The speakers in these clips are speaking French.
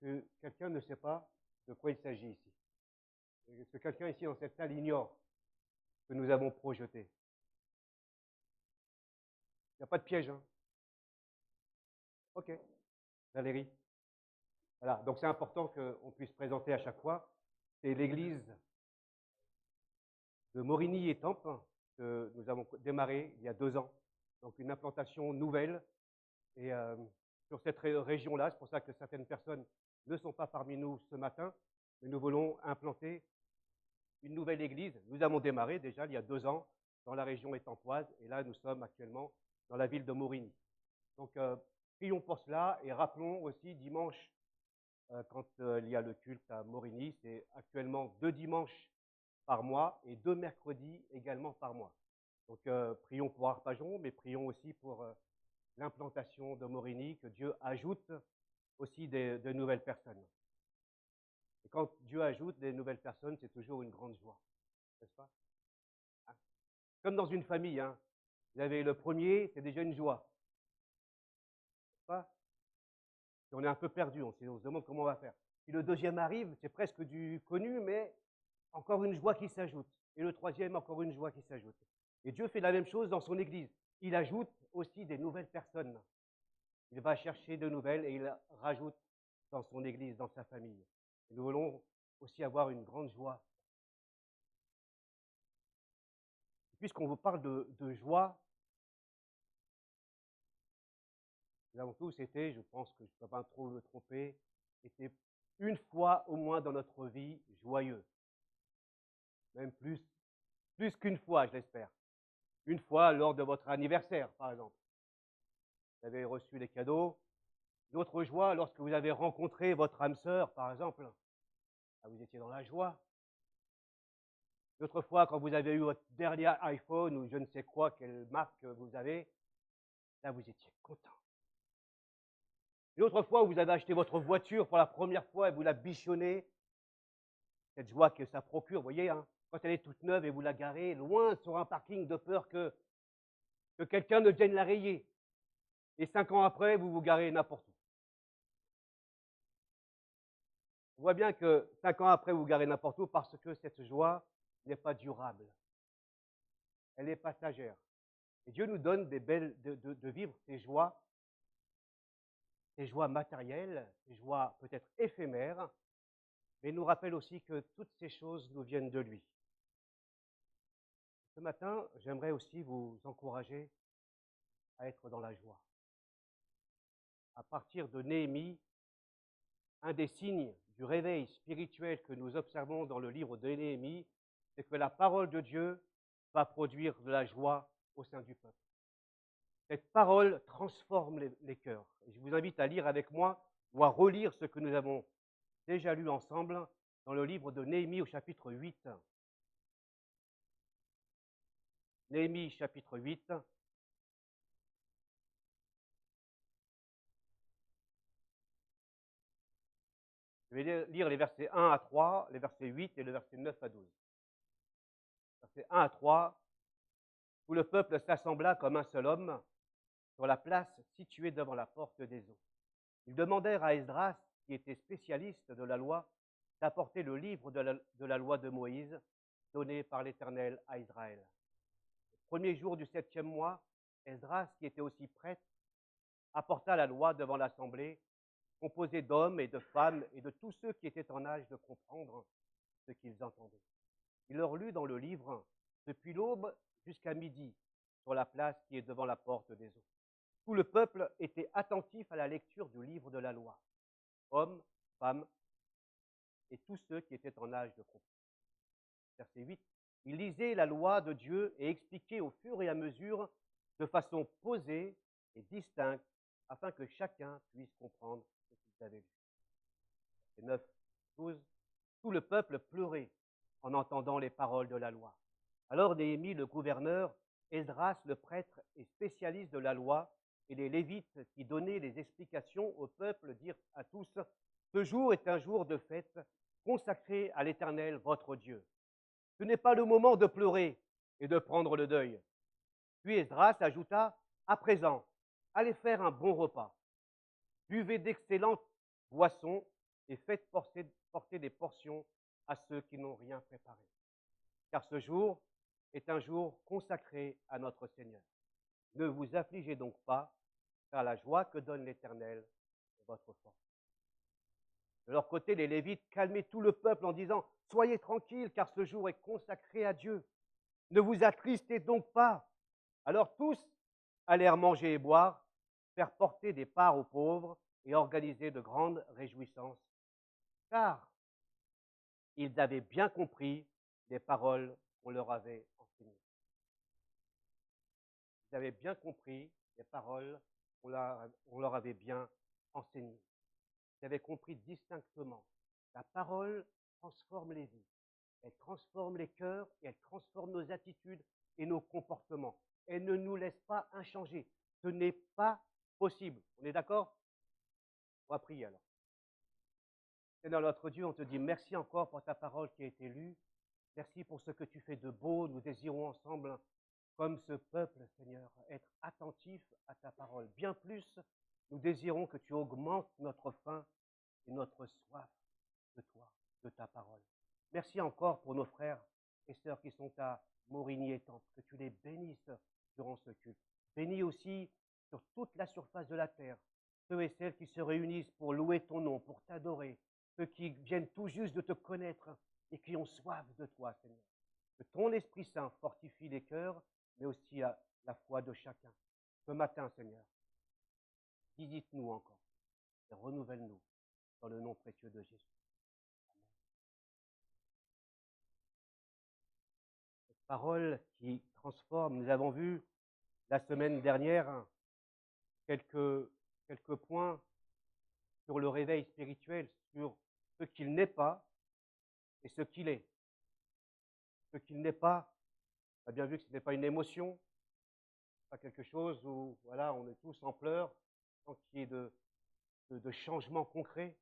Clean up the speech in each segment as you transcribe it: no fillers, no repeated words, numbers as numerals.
que quelqu'un ne sait pas de quoi il s'agit ici? Est-ce que quelqu'un ici dans cette salle ignore ce que nous avons projeté? Il n'y a pas de piège, hein? Ok. Valérie? Voilà, donc c'est important qu'on puisse présenter à chaque fois. C'est l'église de Morigny-Étampes que nous avons démarré il y a 2 ans. Donc une implantation nouvelle. Et sur cette région-là, c'est pour ça que certaines personnes ne sont pas parmi nous ce matin, mais nous voulons implanter une nouvelle église. Nous avons démarré déjà il y a 2 ans dans la région étampoise, et là nous sommes actuellement dans la ville de Morigny. Donc prions pour cela et rappelons aussi dimanche, quand il y a le culte à Morigny, c'est actuellement 2 dimanches par mois et 2 mercredis également par mois. Donc prions pour Arpajon, mais prions aussi pour l'implantation de Morigny, que Dieu ajoute aussi de nouvelles personnes. Et quand Dieu ajoute des nouvelles personnes, c'est toujours une grande joie, n'est-ce pas? Hein? Comme dans une famille, hein. Vous avez le premier, c'est déjà une joie, n'est-ce pas? Si on est un peu perdu, on se demande comment on va faire. Puis le deuxième arrive, c'est presque du connu, mais encore une joie qui s'ajoute. Et le troisième, encore une joie qui s'ajoute. Et Dieu fait la même chose dans son Église. Il ajoute aussi des nouvelles personnes. Il va chercher de nouvelles et il rajoute dans son Église, dans sa famille. Et nous voulons aussi avoir une grande joie. Puisqu'on vous parle de joie, nous avons tous été, je pense que je ne peux pas trop me tromper, été une fois au moins dans notre vie joyeux. Même plus qu'une fois, je l'espère. Une fois lors de votre anniversaire, par exemple. Vous avez reçu les cadeaux. D'autres joies lorsque vous avez rencontré votre âme sœur, par exemple. Là, vous étiez dans la joie. D'autres fois, quand vous avez eu votre dernier iPhone ou je ne sais quoi, quelle marque vous avez, là, vous étiez content. Et d'autres fois où vous avez acheté votre voiture pour la première fois et vous la bichonnez, cette joie que ça procure, vous voyez, hein, quand elle est toute neuve et vous la garez loin sur un parking de peur que quelqu'un ne vienne la rayer. Et 5 ans après, vous vous garez n'importe où. On voit bien que 5 ans après, vous vous garez n'importe où parce que cette joie n'est pas durable. Elle est passagère. Et Dieu nous donne de vivre ces joies matérielles, ces joies peut-être éphémères, mais il nous rappelle aussi que toutes ces choses nous viennent de lui. Ce matin, j'aimerais aussi vous encourager à être dans la joie. À partir de Néhémie, un des signes du réveil spirituel que nous observons dans le livre de Néhémie, c'est que la parole de Dieu va produire de la joie au sein du peuple. Cette parole transforme les cœurs. Et je vous invite à lire avec moi ou à relire ce que nous avons déjà lu ensemble dans le livre de Néhémie au chapitre 8. Néhémie chapitre 8. Je vais lire les versets 1 à 3, les versets 8 et le verset 9 à 12. Versets 1 à 3. Tout le peuple s'assembla comme un seul homme sur la place située devant la porte des eaux. Ils demandèrent à Esdras, qui était spécialiste de la loi, d'apporter le livre de la loi de Moïse, donné par l'Éternel à Israël. Le premier jour du 7e mois, Esdras, qui était aussi prêtre, apporta la loi devant l'assemblée, composée d'hommes et de femmes et de tous ceux qui étaient en âge de comprendre ce qu'ils entendaient. Il leur lut dans le livre, depuis l'aube jusqu'à midi, sur la place qui est devant la porte des eaux. Tout le peuple était attentif à la lecture du livre de la loi, hommes, femmes et tous ceux qui étaient en âge de comprendre. Verset 8. Il lisait la loi de Dieu et expliquait au fur et à mesure de façon posée et distincte afin que chacun puisse comprendre ce qu'ils avaient lu. Verset 9, 12. Tout le peuple pleurait en entendant les paroles de la loi. Alors Néhémie, le gouverneur, Esdras, le prêtre et spécialiste de la loi, et les Lévites qui donnaient les explications au peuple dirent à tous, « Ce jour est un jour de fête consacré à l'Éternel, votre Dieu. Ce n'est pas le moment de pleurer et de prendre le deuil. » Puis Esdras ajouta, « À présent, allez faire un bon repas. Buvez d'excellentes boissons et faites porter des portions à ceux qui n'ont rien préparé. Car ce jour est un jour consacré à notre Seigneur. Ne vous affligez donc pas, car la joie que donne l'Éternel est votre force. De leur côté, les Lévites calmaient tout le peuple en disant « Soyez tranquilles, car ce jour est consacré à Dieu. Ne vous attristez donc pas. » Alors tous allèrent manger et boire, faire porter des parts aux pauvres et organiser de grandes réjouissances, car ils avaient bien compris les paroles qu'on leur avait enseignées. Ils avaient bien compris les paroles qu'on leur avait bien enseignées. Ils avaient compris distinctement. La parole transforme les vies. Elle transforme les cœurs et elle transforme nos attitudes et nos comportements. Elle ne nous laisse pas inchangés. Ce n'est pas possible. On est d'accord? On va prier alors. Seigneur notre Dieu, on te dit merci encore pour ta parole qui a été lue. Merci pour ce que tu fais de beau. Nous désirons ensemble, comme ce peuple, Seigneur, être attentifs à ta parole. Bien plus, nous désirons que tu augmentes notre faim et notre soif de toi, de ta parole. Merci encore pour nos frères et sœurs qui sont à Morigny-Étampes, que tu les bénisses durant ce culte. Bénis aussi sur toute la surface de la terre ceux et celles qui se réunissent pour louer ton nom, pour t'adorer, ceux qui viennent tout juste de te connaître et qui ont soif de toi, Seigneur. Que ton Esprit Saint fortifie les cœurs, mais aussi la foi de chacun. Ce matin, Seigneur, visite-nous encore et renouvelle-nous dans le nom précieux de Jésus. Amen. Cette parole qui transforme, nous avons vu la semaine dernière quelques points sur le réveil spirituel, sur ce qu'il n'est pas et ce qu'il est. Ce qu'il n'est pas, on a bien vu que ce n'est pas une émotion, pas quelque chose où voilà, on est tous en pleurs, sans qu'il y ait de changements concrets.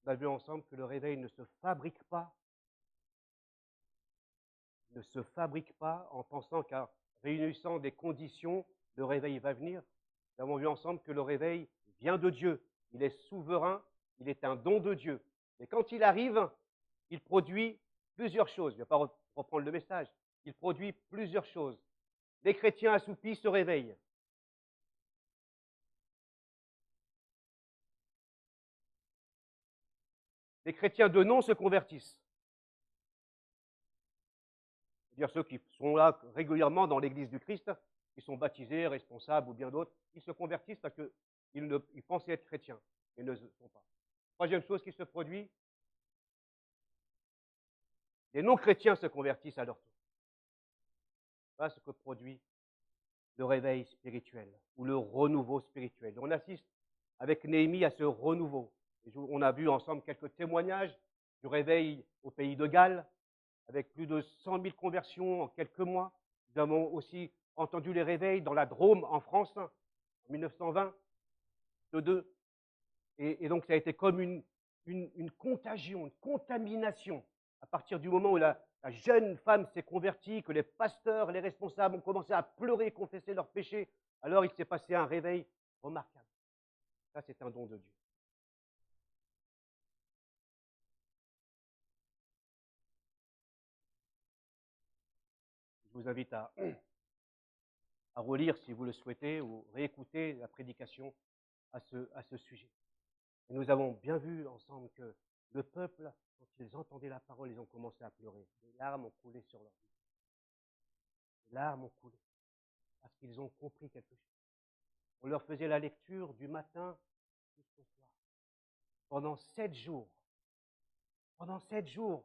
On a vu ensemble que le réveil ne se fabrique pas, en pensant qu'en réunissant des conditions, le réveil va venir. Nous avons vu ensemble que le réveil vient de Dieu. Il est souverain, il est un don de Dieu. Et quand il arrive, il produit plusieurs choses. Je ne vais pas reprendre le message. Il produit plusieurs choses. Les chrétiens assoupis se réveillent. Les chrétiens de nom se convertissent. C'est-à-dire ceux qui sont là régulièrement dans l'Église du Christ, qui sont baptisés, responsables ou bien d'autres, ils se convertissent parce qu'ils pensaient être chrétiens et ne le sont pas. Troisième chose qui se produit, les non-chrétiens se convertissent à leur tour. Voilà ce que produit le réveil spirituel ou le renouveau spirituel. On assiste avec Néhémie à ce renouveau. On a vu ensemble quelques témoignages du réveil au pays de Galles, avec plus de 100 000 conversions en quelques mois. Nous avons aussi entendu les réveils dans la Drôme en France, en 1920, de deux. Et donc ça a été comme une contagion, une contamination. À partir du moment où la jeune femme s'est convertie, que les pasteurs, les responsables ont commencé à pleurer, confesser leurs péchés, alors il s'est passé un réveil remarquable. Ça, c'est un don de Dieu. Je vous invite à relire, si vous le souhaitez, ou réécouter la prédication à ce sujet. Et nous avons bien vu ensemble que le peuple, quand ils entendaient la parole, ils ont commencé à pleurer. Des larmes ont coulé sur leur vie. Des larmes ont coulé, parce qu'ils ont compris quelque chose. On leur faisait la lecture du matin jusqu'au soir. Pendant 7 jours. Pendant 7 jours,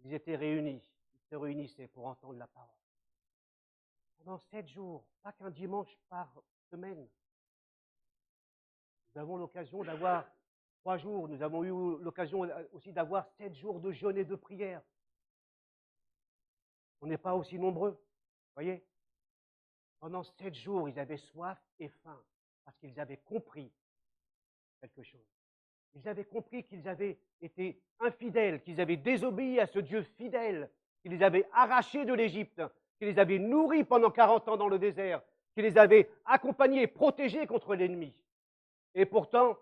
ils étaient réunis. Ils se réunissaient pour entendre la parole. Pendant 7 jours, pas qu'un dimanche par semaine. Nous avons l'occasion d'avoir 3 jours. Nous avons eu l'occasion aussi d'avoir 7 jours de jeûne et de prière. On n'est pas aussi nombreux. Vous voyez? Pendant 7 jours, ils avaient soif et faim parce qu'ils avaient compris quelque chose. Ils avaient compris qu'ils avaient été infidèles, qu'ils avaient désobéi à ce Dieu fidèle, qui les avait arrachés de l'Égypte, qui les avait nourris pendant 40 ans dans le désert, qui les avait accompagnés et protégés contre l'ennemi. Et pourtant,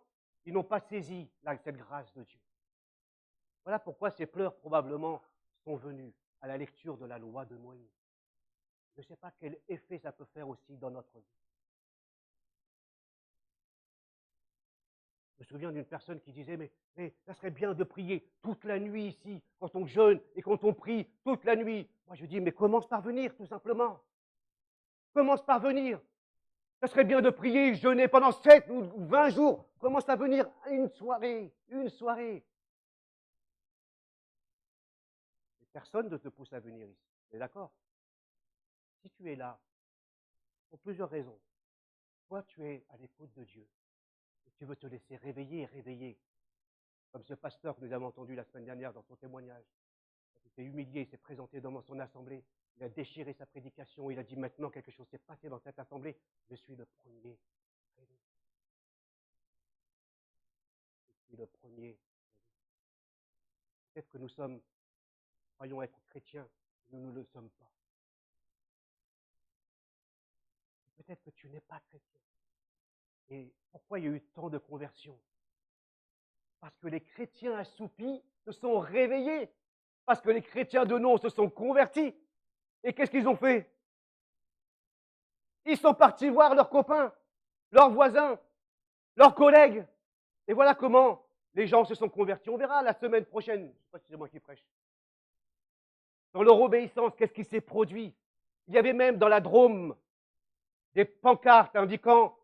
Ils n'ont pas saisi cette grâce de Dieu. Voilà pourquoi ces pleurs probablement sont venus à la lecture de la loi de Moïse. Je ne sais pas quel effet ça peut faire aussi dans notre vie. Je me souviens d'une personne qui disait, mais ça serait bien de prier toute la nuit ici, quand on jeûne et quand on prie toute la nuit. Moi, je dis, mais commence par venir, tout simplement. Commence par venir. Ça serait bien de prier, jeûner pendant 7 ou 20 jours. Commence à venir une soirée. Personne ne te pousse à venir ici. Tu es d'accord? Si tu es là, pour plusieurs raisons. Toi, tu es à l'écoute de Dieu. Et tu veux te laisser réveiller. Comme ce pasteur que nous avons entendu la semaine dernière dans son témoignage. Il s'est humilié, il s'est présenté devant son assemblée. Il a déchiré sa prédication. Il a dit maintenant quelque chose s'est passé dans cette assemblée. Je suis le premier réveillé. Je suis le premier réveillé. Peut-être que nous croyons être chrétiens, nous ne le sommes pas. Peut-être que tu n'es pas chrétien. Et pourquoi il y a eu tant de conversions? Parce que les chrétiens assoupis se sont réveillés. Parce que les chrétiens de nom se sont convertis. Et qu'est-ce qu'ils ont fait? Ils sont partis voir leurs copains, leurs voisins, leurs collègues. Et voilà comment les gens se sont convertis. On verra la semaine prochaine. Je ne sais pas si c'est moi qui prêche. Dans leur obéissance, qu'est-ce qui s'est produit? Il y avait même dans la Drôme des pancartes indiquant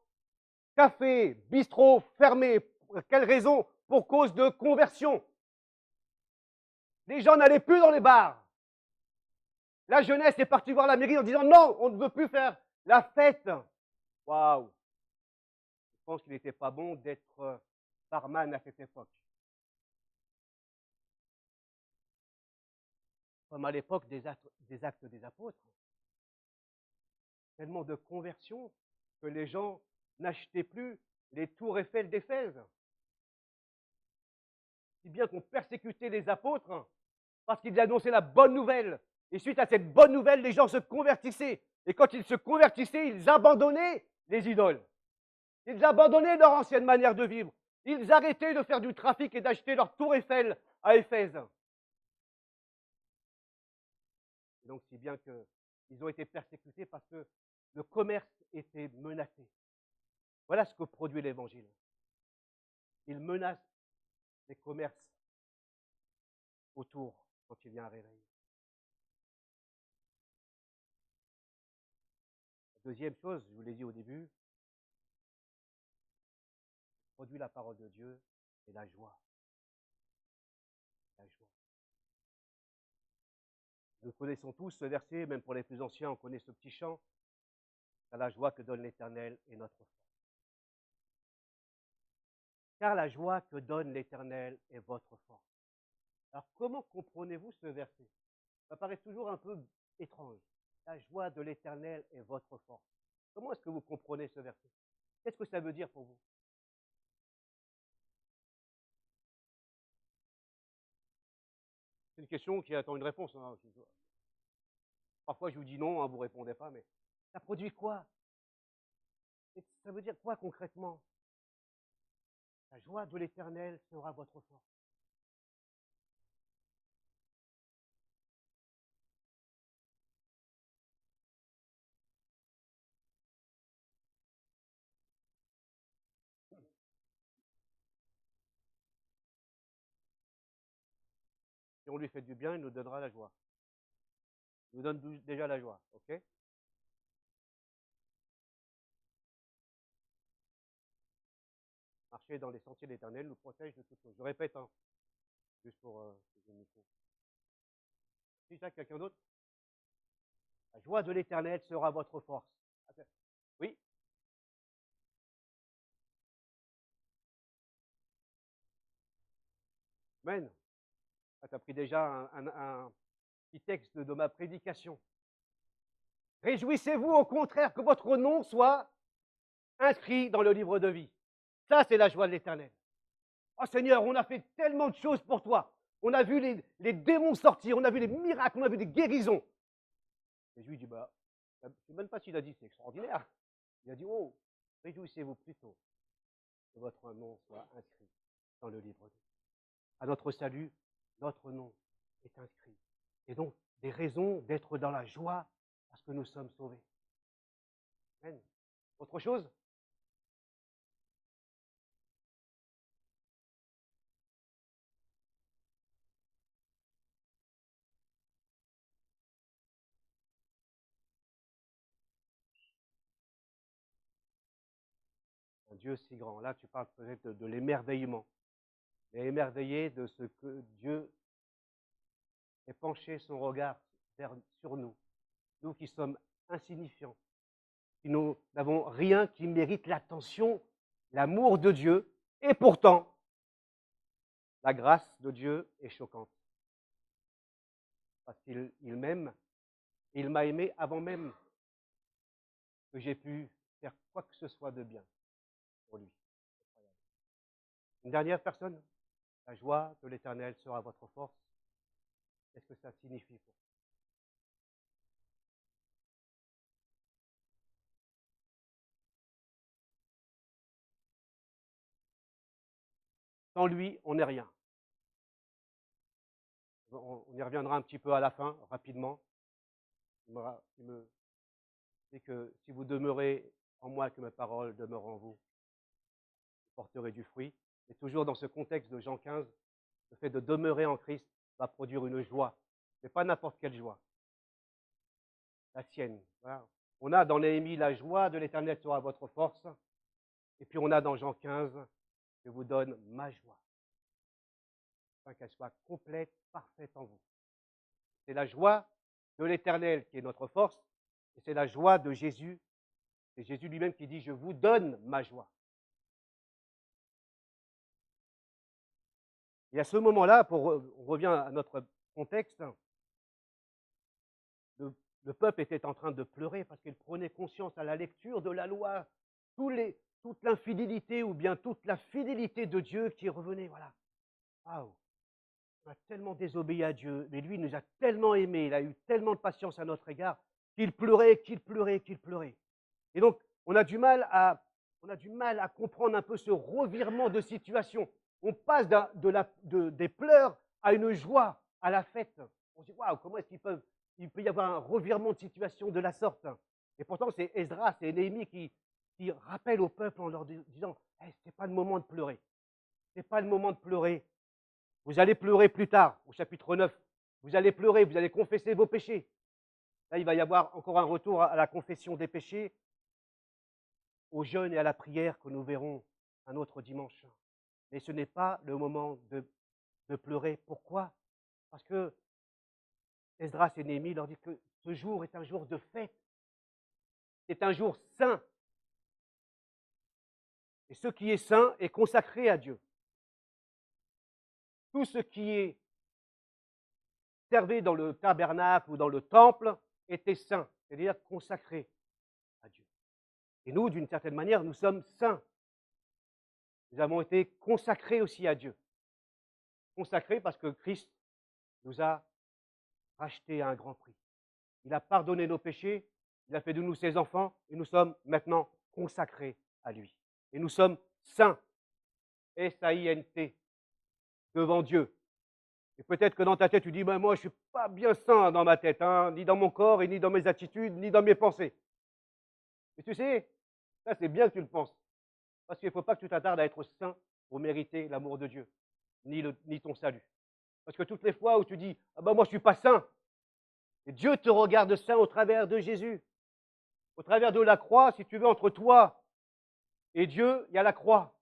café, bistrot fermé. Pour quelle raison? Pour cause de conversion. Les gens n'allaient plus dans les bars. La jeunesse est partie voir la mairie en disant non, on ne veut plus faire la fête. Waouh! Je pense qu'il n'était pas bon d'être barman à cette époque. Comme à l'époque des actes des apôtres. Tellement de conversion que les gens n'achetaient plus les tours Eiffel d'Éphèse. Si bien qu'on persécutait les apôtres parce qu'ils annonçaient la bonne nouvelle. Et suite à cette bonne nouvelle, les gens se convertissaient. Et quand ils se convertissaient, ils abandonnaient les idoles. Ils abandonnaient leur ancienne manière de vivre. Ils arrêtaient de faire du trafic et d'acheter leur tour Eiffel à Éphèse. Et donc, si bien qu'ils ont été persécutés parce que le commerce était menacé. Voilà ce que produit l'Évangile. Il menace les commerces autour quand il vient à réveiller. La deuxième chose, je vous l'ai dit au début, produit la parole de Dieu et la joie. La joie. Nous connaissons tous ce verset, même pour les plus anciens, on connaît ce petit chant. Car la joie que donne l'Éternel est notre force. Car la joie que donne l'Éternel est votre force. Alors comment comprenez-vous ce verset? Ça paraît toujours un peu étrange. La joie de l'Éternel est votre force. Comment est-ce que vous comprenez ce verset? Qu'est-ce que ça veut dire pour vous? C'est une question qui attend une réponse. Hein. Parfois, je vous dis non, hein, vous ne répondez pas, mais ça produit quoi? Ça veut dire quoi concrètement? La joie de l'Éternel sera votre force. Si on lui fait du bien, il nous donnera la joie. Il nous donne déjà la joie, ok? Marcher dans les sentiers de l'Éternel nous protège de toutes choses. Je répète, hein, juste pour le micro. Si ça, quelqu'un d'autre? La joie de l'Éternel sera votre force. Oui? Amen. Tu as pris déjà un petit texte de ma prédication. Réjouissez-vous au contraire que votre nom soit inscrit dans le livre de vie. Ça, c'est la joie de l'Éternel. Oh Seigneur, on a fait tellement de choses pour toi. On a vu les démons sortir, on a vu les miracles, on a vu des guérisons. Et je lui dis, je ne sais même pas s'il a dit, c'est extraordinaire. Il a dit, oh, réjouissez-vous plutôt que votre nom soit inscrit dans le livre de vie. À notre salut, notre nom est inscrit. Et donc, des raisons d'être dans la joie parce que nous sommes sauvés. Amen. Autre chose? Un Dieu si grand. Là, tu parles peut-être de l'émerveillement. Et émerveillé de ce que Dieu ait penché son regard sur nous. Nous qui sommes insignifiants, qui n'avons rien qui mérite l'attention, l'amour de Dieu, et pourtant, la grâce de Dieu est choquante. Parce qu'il m'aime, et il m'a aimé avant même que j'ai pu faire quoi que ce soit de bien pour lui. Une dernière personne, la joie de l'Éternel sera votre force. Qu'est-ce que ça signifie pour vous? Sans lui, on n'est rien. On y reviendra un petit peu à la fin, rapidement. Il me dit que si vous demeurez en moi, que mes paroles demeurent en vous, vous porterez du fruit. Et toujours dans ce contexte de Jean 15, le fait de demeurer en Christ va produire une joie, mais pas n'importe quelle joie, la sienne. Voilà. On a dans Néhémie la joie de l'Éternel sera votre force, et puis on a dans Jean 15, je vous donne ma joie, afin qu'elle soit complète, parfaite en vous. C'est la joie de l'Éternel qui est notre force, et c'est la joie de Jésus. C'est Jésus lui-même qui dit, je vous donne ma joie. Et à ce moment-là, on revient à notre contexte, le peuple était en train de pleurer parce qu'il prenait conscience à la lecture de la loi, toute l'infidélité ou bien toute la fidélité de Dieu qui revenait. Voilà. Waouh! On a tellement désobéi à Dieu, mais lui il nous a tellement aimés, il a eu tellement de patience à notre égard, qu'il pleurait, qu'il pleurait, qu'il pleurait. Et donc, on a du mal à comprendre un peu ce revirement de situation. On passe des pleurs à une joie, à la fête. On se dit, waouh, comment est-ce il peut y avoir un revirement de situation de la sorte? Et pourtant, c'est Esdras et Néhémie qui rappellent au peuple en leur disant, hey, ce n'est pas le moment de pleurer. Ce n'est pas le moment de pleurer. Vous allez pleurer plus tard, au chapitre 9. Vous allez pleurer, vous allez confesser vos péchés. Là, il va y avoir encore un retour à la confession des péchés, au jeûne et à la prière que nous verrons un autre dimanche. Mais ce n'est pas le moment de pleurer. Pourquoi? Parce que Esdras et Néhémie leur disent que ce jour est un jour de fête. C'est un jour saint. Et ce qui est saint est consacré à Dieu. Tout ce qui est servi dans le tabernacle ou dans le temple était saint, c'est-à-dire consacré à Dieu. Et nous, d'une certaine manière, nous sommes saints. Nous avons été consacrés aussi à Dieu. Consacrés parce que Christ nous a rachetés à un grand prix. Il a pardonné nos péchés, il a fait de nous ses enfants, et nous sommes maintenant consacrés à lui. Et nous sommes saints, S-A-I-N-T, devant Dieu. Et peut-être que dans ta tête, tu dis, ben moi, je ne suis pas bien saint dans ma tête, hein, ni dans mon corps, et ni dans mes attitudes, ni dans mes pensées. Mais tu sais, ça c'est bien que tu le penses. Parce qu'il ne faut pas que tu t'attardes à être saint pour mériter l'amour de Dieu, ni ton salut. Parce que toutes les fois où tu dis, ah ben moi je ne suis pas saint, et Dieu te regarde saint au travers de Jésus, au travers de la croix, si tu veux, entre toi et Dieu, il y a la croix.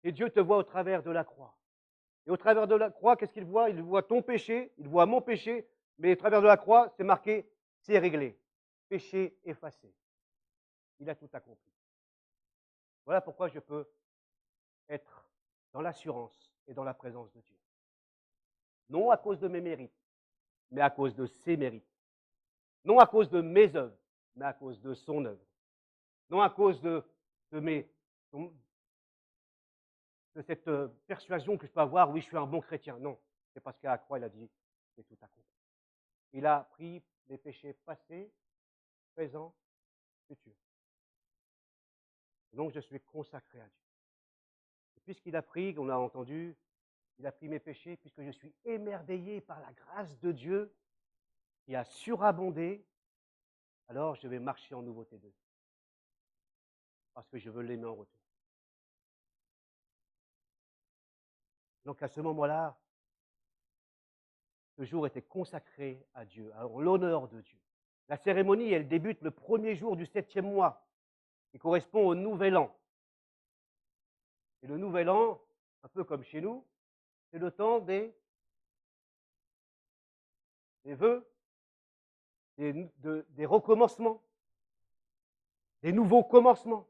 Et Dieu te voit au travers de la croix. Et au travers de la croix, qu'est-ce qu'il voit? Il voit ton péché, il voit mon péché, mais au travers de la croix, c'est marqué, c'est réglé. Péché effacé. Il a tout accompli. Voilà pourquoi je peux être dans l'assurance et dans la présence de Dieu. Non à cause de mes mérites, mais à cause de ses mérites. Non à cause de mes œuvres, mais à cause de son œuvre. Non à cause de cette persuasion que je peux avoir, oui, je suis un bon chrétien. Non, c'est parce qu'à la croix, il a dit, c'est tout accompli. Il a pris les péchés passés, présents, futurs. Donc je suis consacré à Dieu. puisqu'il a pris, on l'a entendu, il a pris mes péchés, puisque je suis émerveillé par la grâce de Dieu qui a surabondé, alors je vais marcher en nouveauté de vie. Parce que je veux l'aimer en retour. Donc à ce moment-là, ce jour était consacré à Dieu, en l'honneur de Dieu. La cérémonie, elle débute le premier jour du 7e mois, qui correspond au Nouvel An. Et le Nouvel An, un peu comme chez nous, c'est le temps des vœux, des recommencements, des nouveaux commencements.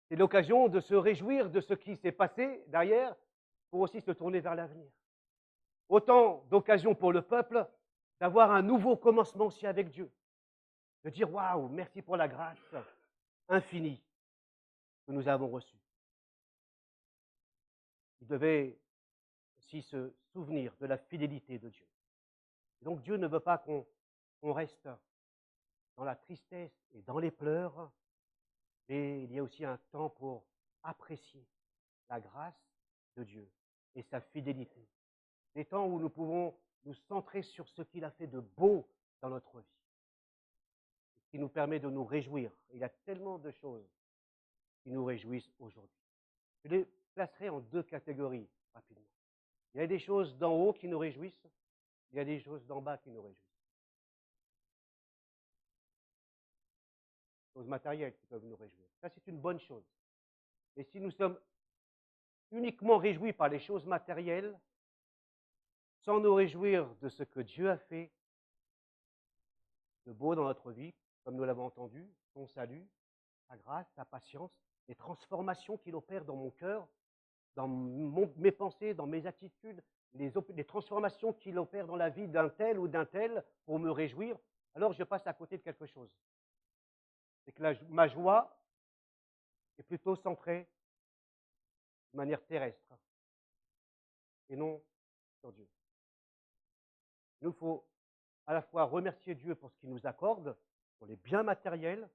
C'est l'occasion de se réjouir de ce qui s'est passé derrière pour aussi se tourner vers l'avenir. Autant d'occasions pour le peuple d'avoir un nouveau commencement aussi avec Dieu. De dire waouh, merci pour la grâce infinie que nous avons reçue. Il devait aussi se souvenir de la fidélité de Dieu. Et donc Dieu ne veut pas qu'on reste dans la tristesse et dans les pleurs, mais il y a aussi un temps pour apprécier la grâce de Dieu et sa fidélité. Des temps où nous pouvons nous centrer sur ce qu'il a fait de beau dans notre vie, ce qui nous permet de nous réjouir. Il y a tellement de choses qui nous réjouissent aujourd'hui. Je les placerai en 2 catégories rapidement. Il y a des choses d'en haut qui nous réjouissent, il y a des choses d'en bas qui nous réjouissent. Choses matérielles qui peuvent nous réjouir. Ça, c'est une bonne chose. Et si nous sommes uniquement réjouis par les choses matérielles, sans nous réjouir de ce que Dieu a fait de beau dans notre vie, comme nous l'avons entendu, son salut, sa grâce, sa patience, les transformations qu'il opère dans mon cœur, dans mes pensées, dans mes attitudes, les transformations qu'il opère dans la vie d'un tel ou d'un tel pour me réjouir, alors je passe à côté de quelque chose. C'est que ma joie est plutôt centrée de manière terrestre et non sur Dieu. Il nous faut à la fois remercier Dieu pour ce qu'il nous accorde, pour les biens matériels,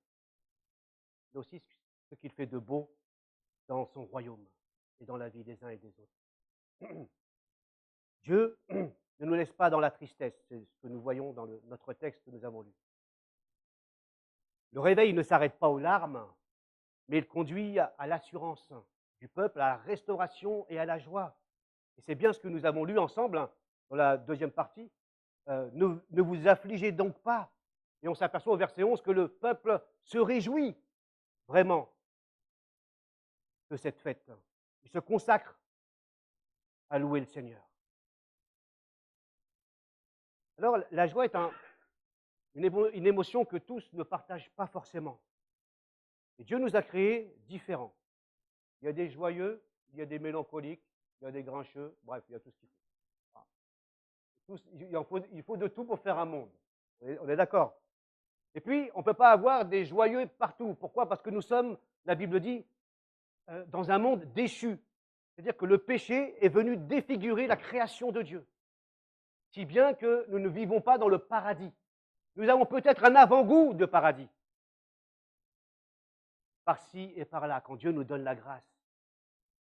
mais aussi ce qu'il fait de beau dans son royaume et dans la vie des uns et des autres. Dieu ne nous laisse pas dans la tristesse, c'est ce que nous voyons dans notre texte que nous avons lu. Le réveil ne s'arrête pas aux larmes, mais il conduit à l'assurance du peuple, à la restauration et à la joie. Et c'est bien ce que nous avons lu ensemble dans la deuxième partie. Ne vous affligez donc pas. Et on s'aperçoit au verset 11 que le peuple se réjouit vraiment de cette fête. Il se consacre à louer le Seigneur. Alors, la joie est une émotion que tous ne partagent pas forcément. Et Dieu nous a créés différents. Il y a des joyeux, il y a des mélancoliques, il y a des grincheux, bref, il y a tout ce qu'il faut. Il faut de tout pour faire un monde. On est d'accord? Et puis, on ne peut pas avoir des joyeux partout. Pourquoi? Parce que nous sommes, la Bible dit, dans un monde déchu. C'est-à-dire que le péché est venu défigurer la création de Dieu. Si bien que nous ne vivons pas dans le paradis. Nous avons peut-être un avant-goût de paradis. Par-ci et par-là, quand Dieu nous donne la grâce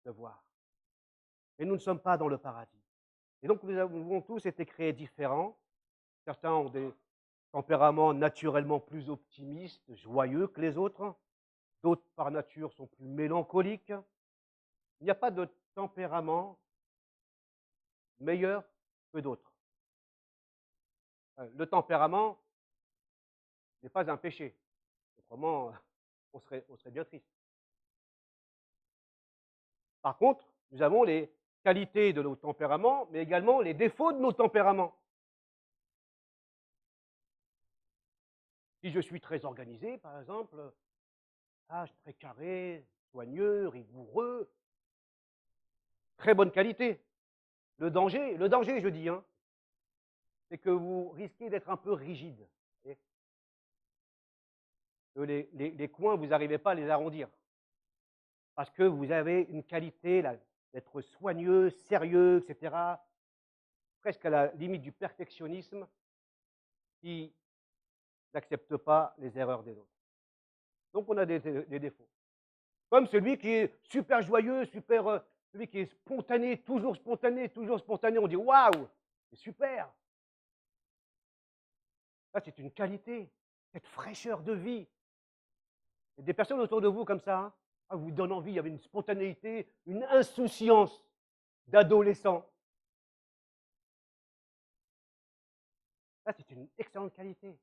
de voir. Mais nous ne sommes pas dans le paradis. Et donc, nous avons tous été créés différents. Certains ont des tempéraments naturellement plus optimistes, joyeux que les autres. D'autres, par nature, sont plus mélancoliques. Il n'y a pas de tempérament meilleur que d'autres. Le tempérament n'est pas un péché. Autrement, on serait bien triste. Par contre, nous avons les qualités de nos tempéraments, mais également les défauts de nos tempéraments. Si je suis très organisé, par exemple, très carré, soigneux, rigoureux, très bonne qualité. Le danger, je dis, c'est que vous risquez d'être un peu rigide. Que les coins, vous n'arrivez pas à les arrondir. Parce que vous avez une qualité d'être soigneux, sérieux, etc., presque à la limite du perfectionnisme, qui n'accepte pas les erreurs des autres. Donc on a des défauts. Comme celui qui est super joyeux, celui qui est spontané, toujours spontané, toujours spontané. On dit waouh, c'est super. Ça, c'est une qualité, cette fraîcheur de vie. Il y a des personnes autour de vous comme ça, hein, vous donne envie, il y avait une spontanéité, une insouciance d'adolescent. Ça, c'est une excellente qualité.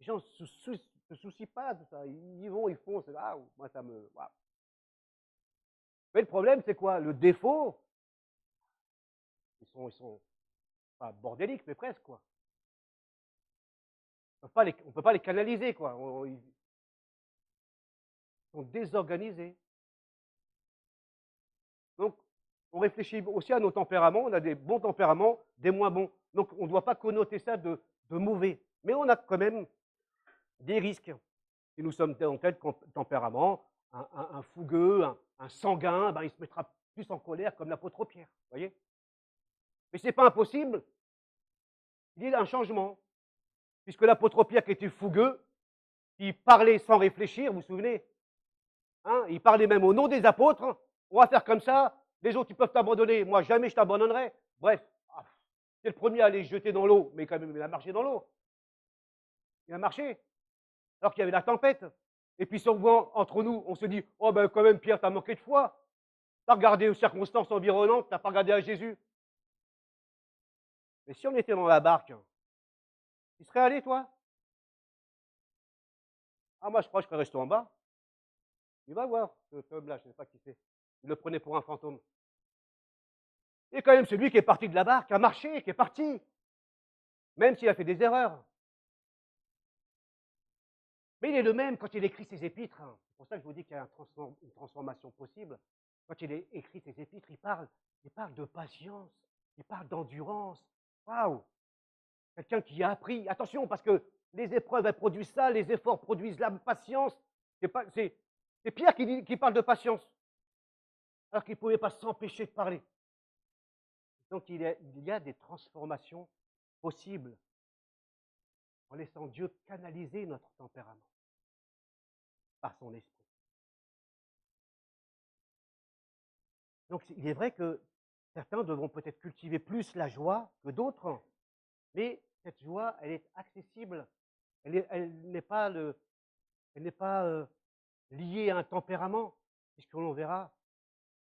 Les gens ne se soucient pas de ça. Ils y vont, ils font, c'est là, moi ça me. Waouh. Mais le problème, c'est quoi? Le défaut, ils sont pas bordéliques, mais presque, quoi. On ne peut pas les canaliser, quoi. Ils sont désorganisés. Donc, on réfléchit aussi à nos tempéraments. On a des bons tempéraments, des moins bons. Donc, on ne doit pas connoter ça de mauvais. Mais on a quand même des risques. Si nous sommes dans tel tempérament, un fougueux, un sanguin, ben, il se mettra plus en colère comme l'apôtre Pierre. Voyez. Mais ce n'est pas impossible. Il y a un changement. Puisque l'apôtre Pierre, qui était fougueux, il parlait sans réfléchir, vous vous souvenez, hein, il parlait même au nom des apôtres. On va faire comme ça, les autres ils peuvent t'abandonner, moi jamais je t'abandonnerai. Bref, c'est le premier à aller se jeter dans l'eau, mais quand même il a marché dans l'eau. Il a marché, alors qu'il y avait la tempête. Et puis souvent, entre nous, on se dit, oh ben quand même Pierre, t'as manqué de foi. T'as regardé aux circonstances environnantes, t'as pas regardé à Jésus. Mais si on était dans la barque, tu serais allé toi? Ah moi je crois que je serais resté en bas. Il va voir, ce homme-là, je ne sais pas qui c'est. Il le prenait pour un fantôme. Et quand même celui qui est parti de la barque, qui a marché, qui est parti, même s'il a fait des erreurs. Mais il est le même quand il écrit ses épîtres. C'est pour ça que je vous dis qu'il y a une transformation possible. Quand il écrit ses épîtres, il parle de patience, il parle d'endurance. Waouh! Quelqu'un qui a appris. Attention, parce que les épreuves, elles produisent ça, les efforts produisent la patience. C'est Pierre qui parle de patience, alors qu'il ne pouvait pas s'empêcher de parler. Donc il y a des transformations possibles en laissant Dieu canaliser notre tempérament par son esprit. Donc il est vrai que certains devront peut-être cultiver plus la joie que d'autres, mais cette joie, elle est accessible. Elle n'est pas, liée à un tempérament, puisque l'on verra,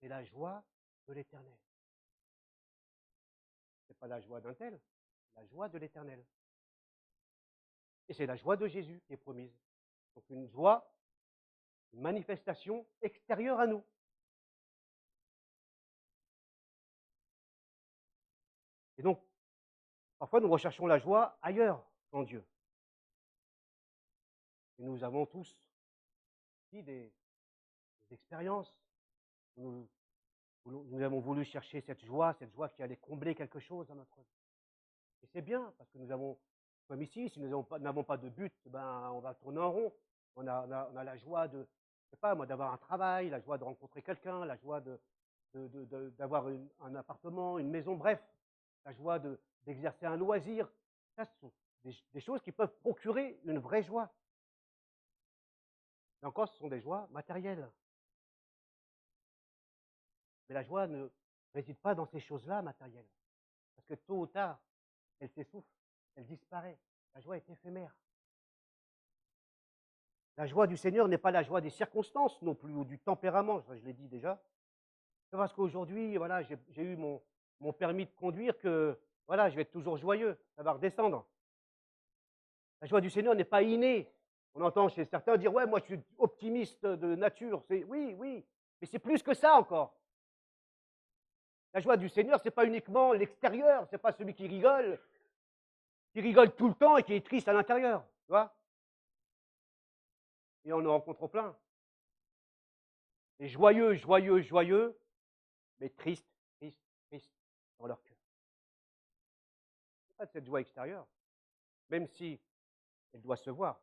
c'est la joie de l'Éternel. Ce n'est pas la joie d'un tel, c'est la joie de l'Éternel. Et c'est la joie de Jésus qui est promise. Donc une joie, une manifestation extérieure à nous. Et donc, parfois, nous recherchons la joie ailleurs qu'en Dieu. Et nous avons tous des expériences. Nous avons voulu chercher cette joie qui allait combler quelque chose dans notre vie. Et c'est bien, parce que nous avons, comme ici, si nous n'avons pas de but, ben, on va tourner en rond. On a la joie de, je sais pas moi, d'avoir un travail, la joie de rencontrer quelqu'un, la joie d'avoir un appartement, une maison, bref, la joie d'exercer un loisir. Ça, ce sont des choses qui peuvent procurer une vraie joie. Et encore, ce sont des joies matérielles. Mais la joie ne réside pas dans ces choses-là matérielles. Parce que tôt ou tard, elle s'essouffle, elle disparaît. La joie est éphémère. La joie du Seigneur n'est pas la joie des circonstances non plus, ou du tempérament, ça je l'ai dit déjà. C'est parce qu'aujourd'hui, voilà, j'ai eu mon permis de conduire que voilà, je vais être toujours joyeux, ça va redescendre. La joie du Seigneur n'est pas innée. On entend chez certains dire, ouais, moi je suis optimiste de nature. Oui, oui, mais c'est plus que ça encore. La joie du Seigneur, ce n'est pas uniquement l'extérieur, ce n'est pas celui qui rigole tout le temps et qui est triste à l'intérieur. Tu vois? Et on en rencontre plein. Et joyeux, joyeux, joyeux, mais triste, triste, triste dans leur cœur. Ce n'est pas de cette joie extérieure, même si elle doit se voir.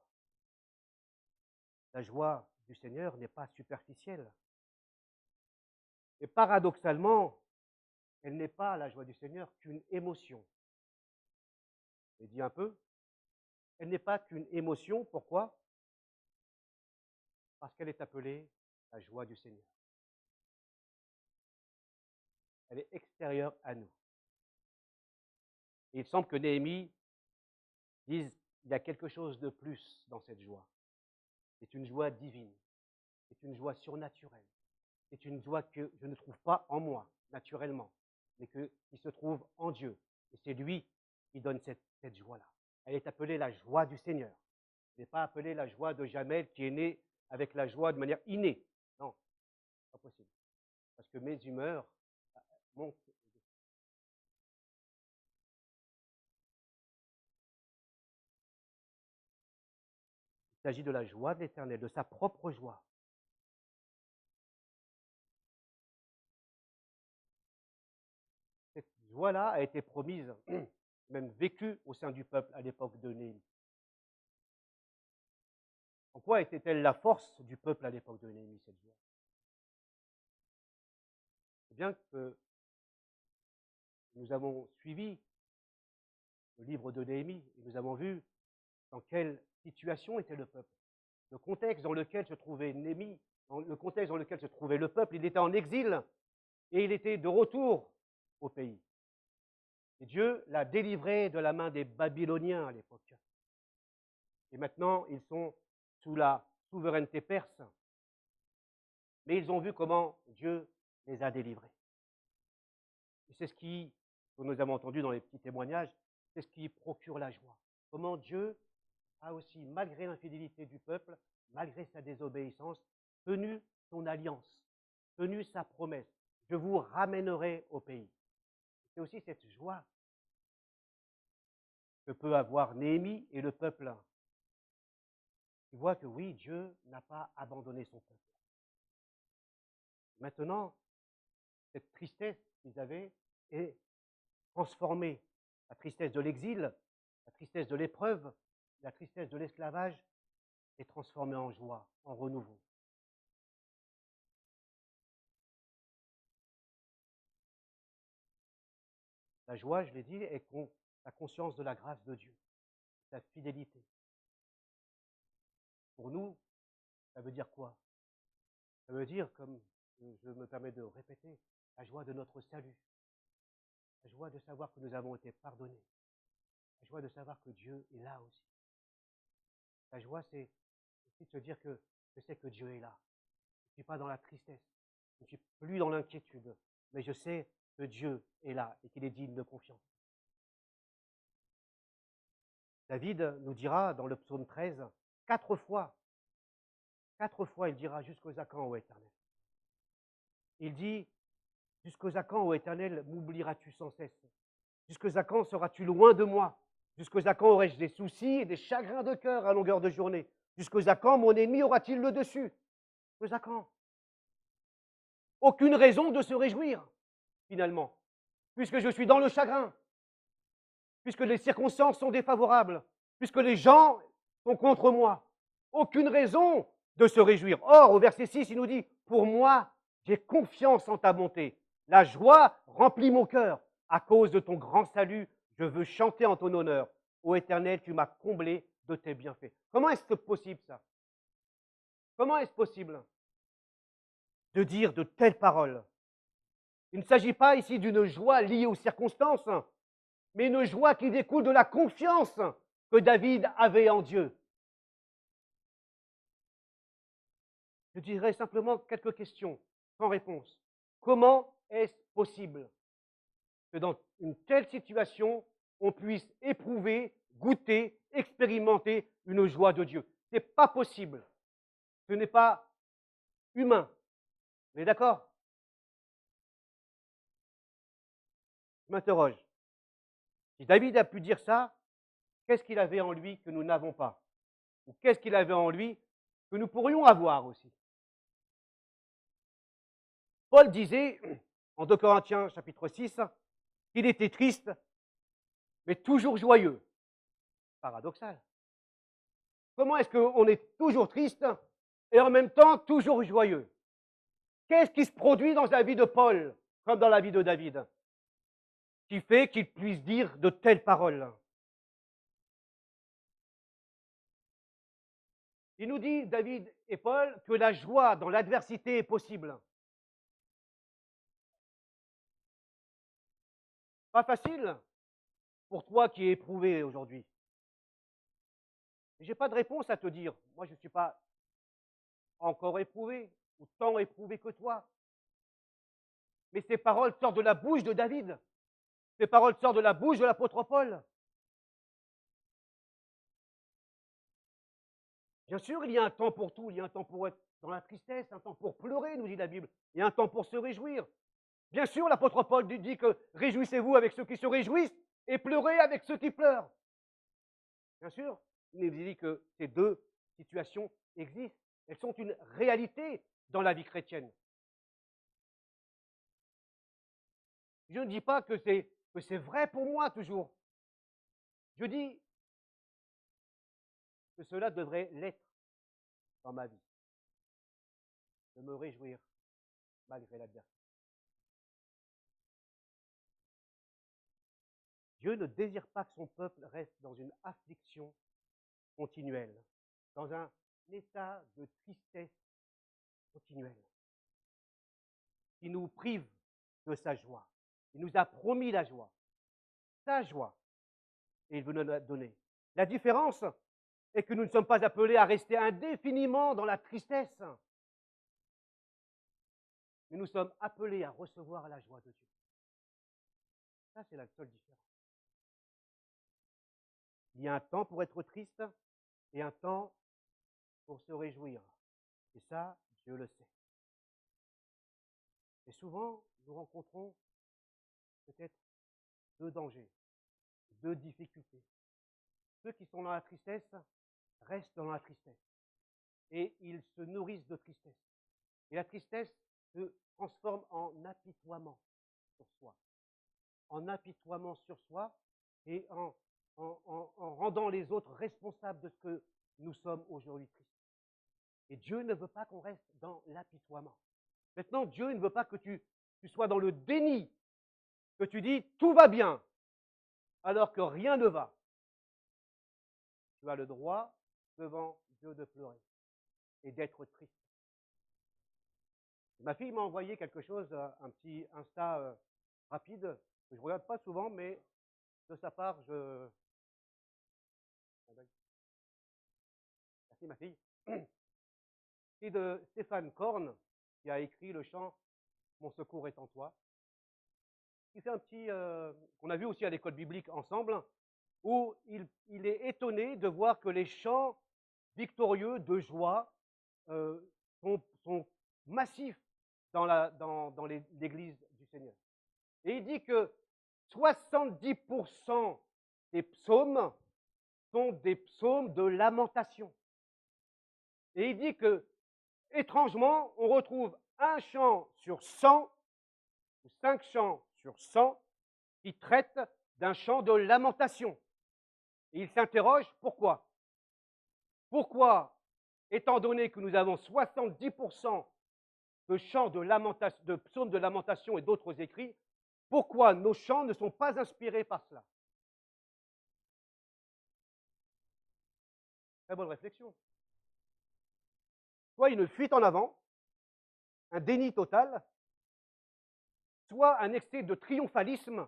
La joie du Seigneur n'est pas superficielle. Et paradoxalement, elle n'est pas, la joie du Seigneur, qu'une émotion. Je l'ai dit un peu. Elle n'est pas qu'une émotion. Pourquoi? Parce qu'elle est appelée la joie du Seigneur. Elle est extérieure à nous. Et il semble que Néhémie dise il y a quelque chose de plus dans cette joie. C'est une joie divine, c'est une joie surnaturelle, c'est une joie que je ne trouve pas en moi, naturellement, mais qui se trouve en Dieu. Et c'est lui qui donne cette joie-là. Elle est appelée la joie du Seigneur. Elle n'est pas appelée la joie de Jamel qui est née avec la joie de manière innée. Non, pas possible. Parce que mes humeurs montent. Il s'agit de la joie de l'Éternel, de sa propre joie. Cette joie-là a été promise, même vécue au sein du peuple à l'époque de Néhémie. En quoi était-elle la force du peuple à l'époque de Néhémie, cette joie? C'est bien que nous avons suivi le livre de Néhémie et nous avons vu dans quelle situation était le peuple. Le contexte dans lequel se trouvait Néhémie, le contexte dans lequel se trouvait le peuple, il était en exil et il était de retour au pays. Et Dieu l'a délivré de la main des Babyloniens à l'époque. Et maintenant, ils sont sous la souveraineté perse. Mais ils ont vu comment Dieu les a délivrés. Et c'est ce que nous avons entendu dans les petits témoignages, c'est ce qui procure la joie. Comment Dieu a aussi, malgré l'infidélité du peuple, malgré sa désobéissance, tenu son alliance, tenu sa promesse. Je vous ramènerai au pays. C'est aussi cette joie que peut avoir Néhémie et le peuple. Tu vois que oui, Dieu n'a pas abandonné son peuple. Maintenant, cette tristesse qu'ils avaient est transformée. La tristesse de l'exil, la tristesse de l'épreuve, la tristesse de l'esclavage est transformée en joie, en renouveau. La joie, je l'ai dit, est la conscience de la grâce de Dieu, sa fidélité. Pour nous, ça veut dire quoi? Ça veut dire, comme je me permets de répéter, la joie de notre salut, la joie de savoir que nous avons été pardonnés, la joie de savoir que Dieu est là aussi. La joie, c'est aussi de se dire que je sais que Dieu est là. Je ne suis pas dans la tristesse, je ne suis plus dans l'inquiétude, mais je sais que Dieu est là et qu'il est digne de confiance. David nous dira dans le psaume 13, 4 fois, il dira jusqu'aux quand, ô Éternel. Il dit, jusqu'aux quand, ô Éternel, m'oublieras-tu sans cesse? Jusqu'aux quand seras-tu loin de moi? Jusqu'aux quand aurai-je des soucis et des chagrins de cœur à longueur de journée? Jusqu'aux quand mon ennemi aura-t-il le dessus? Jusqu'aux quand? Aucune raison de se réjouir, finalement, puisque je suis dans le chagrin, puisque les circonstances sont défavorables, puisque les gens sont contre moi. Aucune raison de se réjouir. Or, au verset 6, il nous dit, pour moi, j'ai confiance en ta bonté. La joie remplit mon cœur. À cause de ton grand salut, je veux chanter en ton honneur. Ô Éternel, tu m'as comblé de tes bienfaits. Comment est-ce que possible ça? Comment est-ce possible de dire de telles paroles? Il ne s'agit pas ici d'une joie liée aux circonstances, mais une joie qui découle de la confiance que David avait en Dieu. Je dirais simplement quelques questions sans réponse. Comment est-ce possible que dans une telle situation, on puisse éprouver, goûter, expérimenter une joie de Dieu? Ce n'est pas possible. Ce n'est pas humain. Vous êtes d'accord? Je m'interroge. Si David a pu dire ça, qu'est-ce qu'il avait en lui que nous n'avons pas? Ou qu'est-ce qu'il avait en lui que nous pourrions avoir aussi? Paul disait, en 2 Corinthiens chapitre 6, qu'il était triste, mais toujours joyeux. Paradoxal. Comment est-ce qu'on est toujours triste et en même temps toujours joyeux? Qu'est-ce qui se produit dans la vie de Paul, comme dans la vie de David, qui fait qu'il puisse dire de telles paroles? Il nous dit, David et Paul, que la joie dans l'adversité est possible. Pas facile pour toi qui es éprouvé aujourd'hui. Je n'ai pas de réponse à te dire. Moi, je ne suis pas encore éprouvé ou tant éprouvé que toi. Mais ces paroles sortent de la bouche de David. Ces paroles sortent de la bouche de l'apôtre Paul. Bien sûr, il y a un temps pour tout. Il y a un temps pour être dans la tristesse, un temps pour pleurer, nous dit la Bible. Il y a un temps pour se réjouir. Bien sûr, l'apôtre Paul dit que réjouissez-vous avec ceux qui se réjouissent et pleurez avec ceux qui pleurent. Bien sûr, il dit que ces deux situations existent. Elles sont une réalité dans la vie chrétienne. Je ne dis pas que c'est vrai pour moi toujours. Je dis que cela devrait l'être dans ma vie. De me réjouir malgré l'adversité. Dieu ne désire pas que son peuple reste dans une affliction continuelle, dans un état de tristesse continuelle, qui nous prive de sa joie. Il nous a promis la joie, sa joie, et il veut nous la donner. La différence est que nous ne sommes pas appelés à rester indéfiniment dans la tristesse, mais nous sommes appelés à recevoir la joie de Dieu. Ça, c'est la seule différence. Il y a un temps pour être triste et un temps pour se réjouir. Et ça, Dieu le sait. Et souvent, nous rencontrons peut-être deux dangers, deux difficultés. Ceux qui sont dans la tristesse restent dans la tristesse. Et ils se nourrissent de tristesse. Et la tristesse se transforme en apitoiement sur soi. En apitoiement sur soi et en rendant les autres responsables de ce que nous sommes aujourd'hui tristes. Et Dieu ne veut pas qu'on reste dans l'apitoiement. Maintenant, Dieu ne veut pas que tu sois dans le déni, que tu dis tout va bien, alors que rien ne va. Tu as le droit devant Dieu de pleurer et d'être triste. Ma fille m'a envoyé quelque chose, un petit Insta rapide, que je ne regarde pas souvent, mais de sa part, je... Merci ma fille. C'est de Stéphane Korn, qui a écrit le chant « Mon secours est en toi », qui fait un petit... qu'on a vu aussi à l'école biblique ensemble, où il est étonné de voir que les chants victorieux de joie sont massifs dans l'Église du Seigneur. Et il dit que 70% des psaumes sont des psaumes de lamentation. Et il dit que, étrangement, on retrouve un chant sur 100, ou 5 chants sur 100, qui traitent d'un chant de lamentation. Et il s'interroge, pourquoi ? Pourquoi, étant donné que nous avons 70% de chants de psaumes de lamentation et d'autres écrits, pourquoi nos chants ne sont pas inspirés par cela? Très bonne réflexion. Soit une fuite en avant, un déni total, soit un excès de triomphalisme,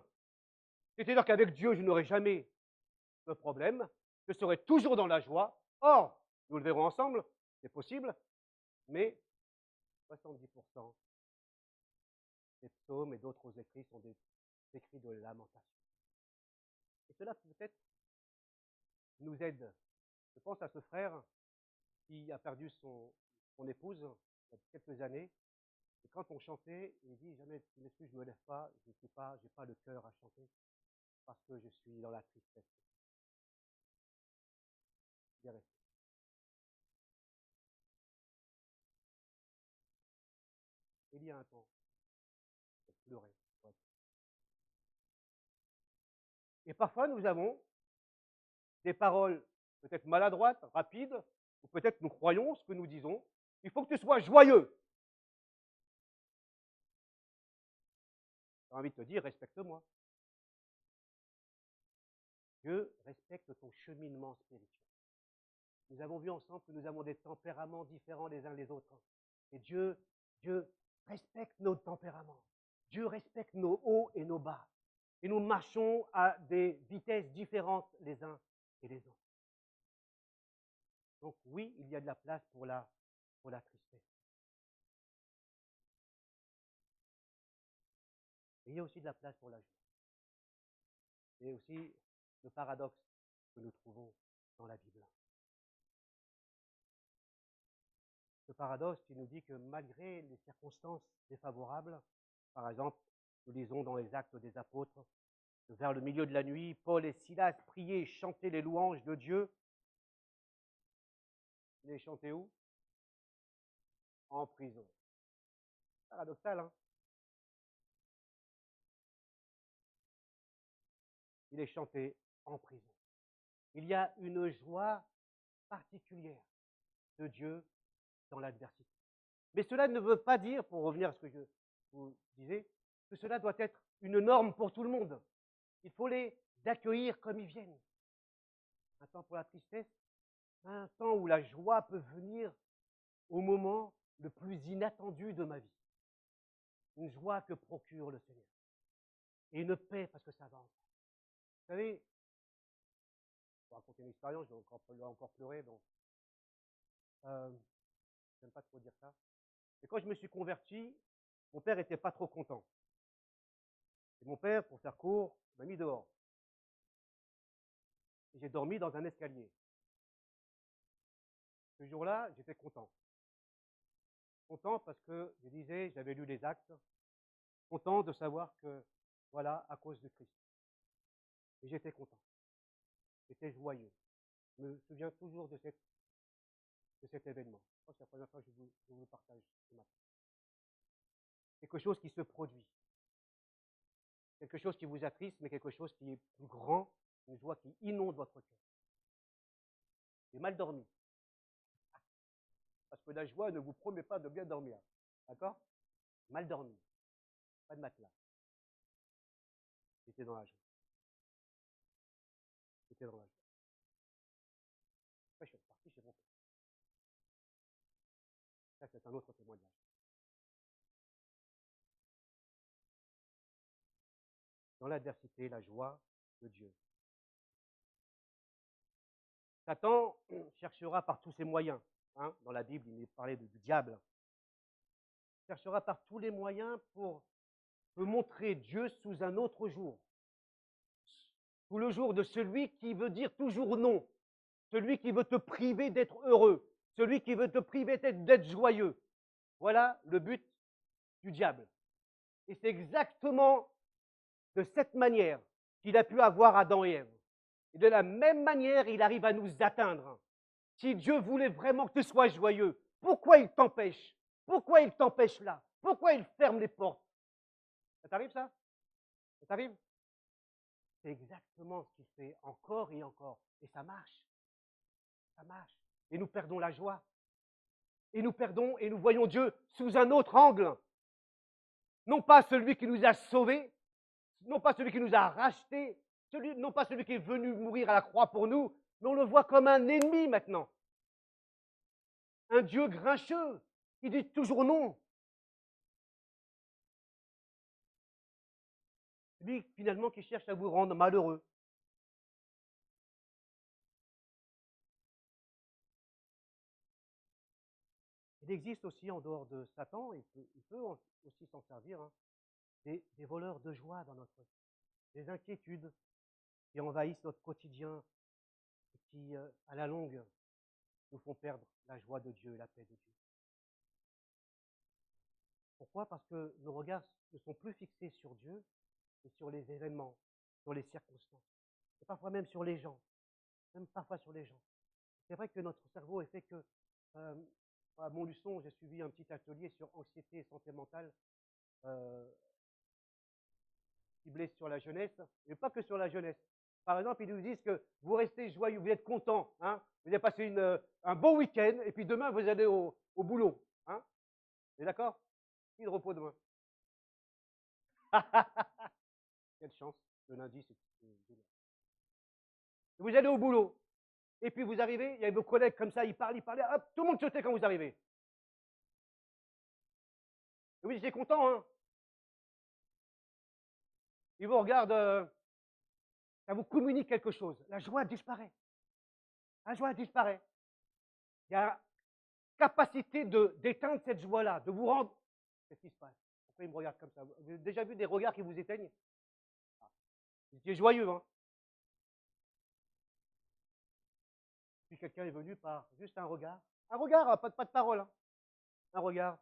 c'est-à-dire qu'avec Dieu, je n'aurai jamais de problème, je serai toujours dans la joie. Or, nous le verrons ensemble, c'est possible, mais 70% des psaumes et d'autres écrits sont des écrits de lamentation. Et cela peut-être nous aide. Je pense à ce frère qui a perdu son épouse il y a quelques années. Et quand on chantait, il dit jamais, je ne me lève pas, je n'ai pas le cœur à chanter parce que je suis dans la tristesse. Bien resté. Il y a un temps pour pleurer. Et parfois, nous avons des paroles peut-être maladroites, rapides, ou peut-être nous croyons ce que nous disons. Il faut que tu sois joyeux. J'ai envie de te dire, respecte-moi. Dieu respecte ton cheminement spirituel. Nous avons vu ensemble que nous avons des tempéraments différents les uns les autres. Et Dieu respecte nos tempéraments. Dieu respecte nos hauts et nos bas. Et nous marchons à des vitesses différentes les uns et les autres. Donc oui, il y a de la place pour la tristesse. Et il y a aussi de la place pour la joie. Et aussi le paradoxe que nous trouvons dans la Bible. Ce paradoxe qui nous dit que malgré les circonstances défavorables, par exemple, nous lisons dans les Actes des Apôtres, que vers le milieu de la nuit, Paul et Silas priaient et chantaient les louanges de Dieu. Ils les chantaient où? En prison. Paradoxal, hein? Ils les chantaient en prison. Il y a une joie particulière de Dieu dans l'adversité. Mais cela ne veut pas dire, pour revenir à ce que je vous disais, que cela doit être une norme pour tout le monde. Il faut les accueillir comme ils viennent. Un temps pour la tristesse, un temps où la joie peut venir au moment le plus inattendu de ma vie. Une joie que procure le Seigneur. Et une paix parce que ça va encore. Vous savez, je vais raconter une expérience, je vais encore pleurer, donc j'aime pas trop dire ça. Et quand je me suis converti, mon père n'était pas trop content. Et mon père, pour faire court, m'a mis dehors. Et j'ai dormi dans un escalier. Ce jour-là, j'étais content. Content parce que, je disais, j'avais lu les actes. Content de savoir que, voilà, à cause de Christ. Et j'étais content. J'étais joyeux. Je me souviens toujours de cet événement. Je crois que c'est la première fois que je vous le partage ce matin. Quelque chose qui se produit. Quelque chose qui vous attriste, mais quelque chose qui est plus grand, une joie qui inonde votre cœur. J'ai mal dormi. Parce que la joie ne vous promet pas de bien dormir. D'accord? Mal dormi. Pas de matelas. J'étais dans la joie. J'étais dans la joie. Après, je suis reparti chez mon père. Ça, c'est un autre témoignage. Dans l'adversité, la joie de Dieu. Satan cherchera par tous ses moyens. Hein, dans la Bible, il est parlé du diable. Il cherchera par tous les moyens pour montrer Dieu sous un autre jour. Sous le jour de celui qui veut dire toujours non. Celui qui veut te priver d'être heureux. Celui qui veut te priver d'être joyeux. Voilà le but du diable. Et c'est exactement de cette manière qu'il a pu avoir Adam et Ève. Et de la même manière, il arrive à nous atteindre. Si Dieu voulait vraiment que tu sois joyeux, pourquoi il t'empêche? Pourquoi il t'empêche là? Pourquoi il ferme les portes? Ça t'arrive ça? Ça t'arrive? C'est exactement ce qu'il fait encore et encore. Et ça marche. Ça marche. Et nous perdons la joie. Et nous perdons et nous voyons Dieu sous un autre angle. Non pas celui qui nous a sauvés, non pas celui qui nous a rachetés, non pas celui qui est venu mourir à la croix pour nous, mais on le voit comme un ennemi maintenant. Un Dieu grincheux, qui dit toujours non. Lui, finalement, qui cherche à vous rendre malheureux. Il existe aussi, en dehors de Satan, il peut aussi s'en servir, hein, des voleurs de joie dans notre vie, des inquiétudes qui envahissent notre quotidien et qui, à la longue, nous font perdre la joie de Dieu et la paix de Dieu. Pourquoi? Parce que nos regards ne sont plus fixés sur Dieu, mais sur les événements, sur les circonstances, et parfois même sur les gens, même parfois sur les gens. C'est vrai que notre cerveau est fait que, à Montluçon, j'ai suivi un petit atelier sur anxiété et santé mentale, ciblé sur la jeunesse, et pas que sur la jeunesse. Par exemple, ils nous disent que vous restez joyeux, vous êtes content, hein, vous avez passé un bon week-end, et puis demain, vous allez au boulot. Hein. Vous êtes d'accord? Qui de repos demain? Quelle chance, le lundi, c'est génial. Vous allez au boulot, Et puis vous arrivez, il y a vos collègues comme ça, ils parlent, hop, tout le monde sautait quand vous arrivez. Et oui, j'étais content, hein. Ils vous regardent, ça vous communique quelque chose. La joie disparaît. La joie disparaît. Il y a la capacité d'éteindre cette joie-là, de vous rendre. Qu'est-ce qui se passe? Pourquoi ils me regardent comme ça? Vous avez déjà vu des regards qui vous éteignent? Vous étiez joyeux, hein? Puis quelqu'un est venu par juste un regard, pas de parole, hein. Un regard,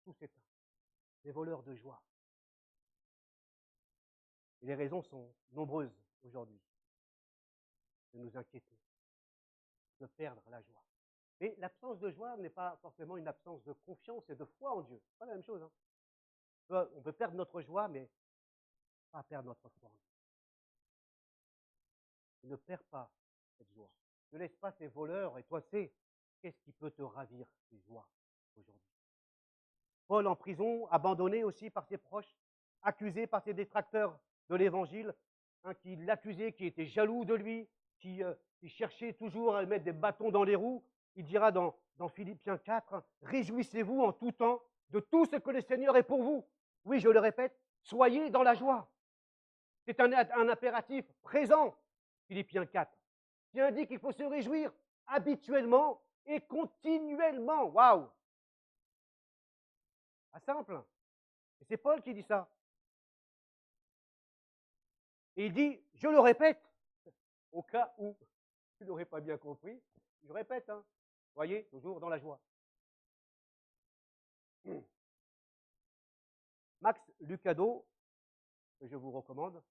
tout s'éteint. Des voleurs de joie. Et les raisons sont nombreuses aujourd'hui de nous inquiéter, de perdre la joie. Et l'absence de joie n'est pas forcément une absence de confiance et de foi en Dieu. C'est pas la même chose, hein. On peut perdre notre joie, mais pas perdre notre foi en Dieu. Ne perds pas cette joie. Ne laisse pas ces voleurs, et toi sais, qu'est-ce qui peut te ravir tes joies aujourd'hui? Paul en prison, abandonné aussi par ses proches, accusé par ses détracteurs de l'Évangile, hein, qui l'accusaient, qui étaient jaloux de lui, qui cherchaient toujours à mettre des bâtons dans les roues. Il dira dans Philippiens 4, « Réjouissez-vous en tout temps de tout ce que le Seigneur est pour vous. » Oui, je le répète, soyez dans la joie. C'est un impératif présent, Philippiens 4, qui indique qu'il faut se réjouir habituellement et continuellement. Waouh! Pas simple. Et c'est Paul qui dit ça. Et il dit, je le répète, au cas où tu n'aurais pas bien compris, je répète, hein, voyez, toujours dans la joie. Max Lucado, que je vous recommande,